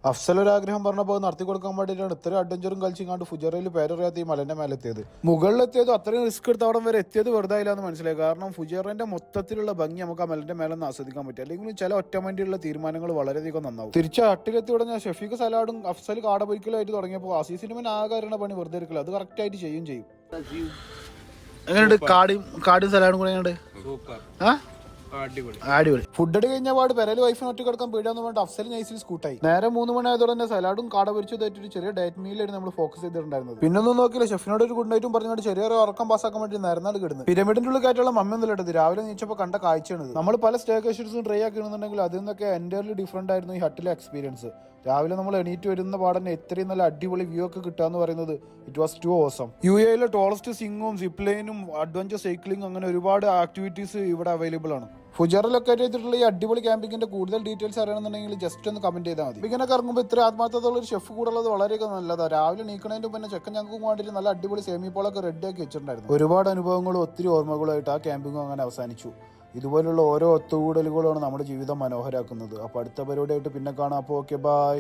അഫ്സൽ ഒരു ആഗ്രഹം പറഞ്ഞപ്പോൾ നടത്തി കൊടുക്കാൻ വേണ്ടിയിട്ടാണ് ഇത്രയും അഡ്വഞ്ചറും കളിച്ചിങ്ങാണ്ട് ഫുജറയിൽ പേരറിയാത്ത ഈ മലന്റെ മേലെ എത്തിയത്. മുകളിലെത്തിയത് അത്രയും റിസ്ക് എടുത്ത് അവിടെ വരെ എത്തിയത് വെറുതെ എന്ന് മനസ്സിലായി. കാരണം ഫുജറിന്റെ മൊത്തത്തിലുള്ള ഭംഗി നമുക്ക് ആ മലന്റെ മേലെ നിന്ന് ആസ്വദിക്കാൻ പറ്റും. അല്ലെങ്കിൽ ചില ഒറ്റമണ്ടിയുള്ള തീരുമാനങ്ങൾ വളരെയധികം നന്നാവും. തിരിച്ച് ഹട്ടിലെത്തി ഉടനെ ഷെഫീഖ് സലാഡും അഫ്സൽ കാടപൊരിക്കലായിട്ട് തുടങ്ങിയപ്പോൾ ആസീസിന് പിന്നെ ആകാരണ പണി വെറുതെ എടുക്കില്ല, അത് കറക്റ്റ് ആയിട്ട് ചെയ്യും. എങ്ങനെയുണ്ട് കാടും സലാഡും കൂടെ എങ്ങനെയുണ്ട്? അടിപൊളി. ഫുഡ് അടി കഴിഞ്ഞ പാട് പെരയിൽ വൈഫിന് ഒറ്റ കിടക്കാൻ പേടാന്ന് പറഞ്ഞിട്ട് അഫ്സൽ നൈസിൽ സ്കൂട്ടായി. നേരെ 3 മണി ആയതോടെ തന്നെ സലാഡും കാട പൊരിച്ചതായിട്ട് ചെറിയ ഡയറ്റ് മീലായിരുന്നു നമ്മൾ ഫോക്കസ് ചെയ്തിട്ടുണ്ടായിരുന്നത്. പിന്നൊന്നും നോക്കിയില്ല, ഷെഫിനോട് ഒരു ഗുഡ് നൈറ്റും പറഞ്ഞുകൊണ്ട് ചെറിയൊരു ഉറക്കം പാസ്സാക്കാൻ വേണ്ടി നേരനാട് കിടന്നു. പിരമിഡിന്റെ ഉള്ളിൽ കയറ്റുള്ള മമ്മൊന്നും ഇട്ടത് രാവിലെ നീച്ചപ്പോൾ കണ്ട കാഴ്ചയാണ്. നമ്മൾ പല സ്റ്റേക്കേഷൻസും ട്രൈ ആക്കിയിരുന്നുണ്ടെങ്കിൽ അതിൽ നിന്നൊക്കെ എൻ്റയർലി ഡിഫറെന്റ് ആയിരുന്നു ഈ ഹട്ടിലെ എക്സ്പീരിയൻസ്. രാവിലെ നമ്മൾ എണീറ്റ് വരുന്ന പാടന്നെ ഇത്രയും നല്ല അടിപൊളി വ്യൂ ഒക്കെ കിട്ടാന്ന് പറയുന്നത് it was too awesome. UAE tallest സിംഗും സിപ്പ് ലൈനും അഡ്വഞ്ചർ സൈക്ലിംഗും അങ്ങനെ ഒരുപാട് ആക്ടിവിറ്റീസ് ഇവിടെ അവൈലബിൾ ആണ്. ഫുജറ ലൊക്കേറ്റ് ചെയ്തിട്ടുള്ള ഈ അടിപൊളി ക്യാമ്പിങ്ങിന്റെ കൂടുതൽ ഡീറ്റെയിൽസ് അറിയണമെന്നുണ്ടെങ്കിൽ ജസ്റ്റ് ഒന്ന് കമന്റ് ചെയ്താൽ മതി. ഇങ്ങനെയൊക്കെ ഇറങ്ങുമ്പോൾ ഇത്ര ആത്മാർത്ഥതയുള്ള ഒരു ഷെഫ് കൂടെ ഉള്ളത് വളരെയൊക്കെ നല്ലതാണ്. രാവിലെ നീക്കണതിന്റെ പിന്നെ ചെക്കൻ ഞങ്ങൾക്ക് വേണ്ടിയിട്ട് നല്ല അടിപൊളി സേമിപ്പോളൊക്കെ റെഡിയാക്കി വെച്ചിട്ടുണ്ടായിരുന്നു. ഒരുപാട് അനുഭവങ്ങളും ഒത്തിരി ഓർമ്മകളുമായിട്ട് ആ ക്യാമ്പിങ്ങും അങ്ങനെ അവസാനിച്ചു. ഇതുപോലുള്ള ഓരോ ഒത്തുകൂടലുകളാണ് നമ്മുടെ ജീവിതം മനോഹരാക്കുന്നത്. അപ്പോൾ അടുത്ത പരിപാടിയായിട്ട് പിന്നെ കാണാം. അപ്പോൾ ഓക്കെ, ബൈ.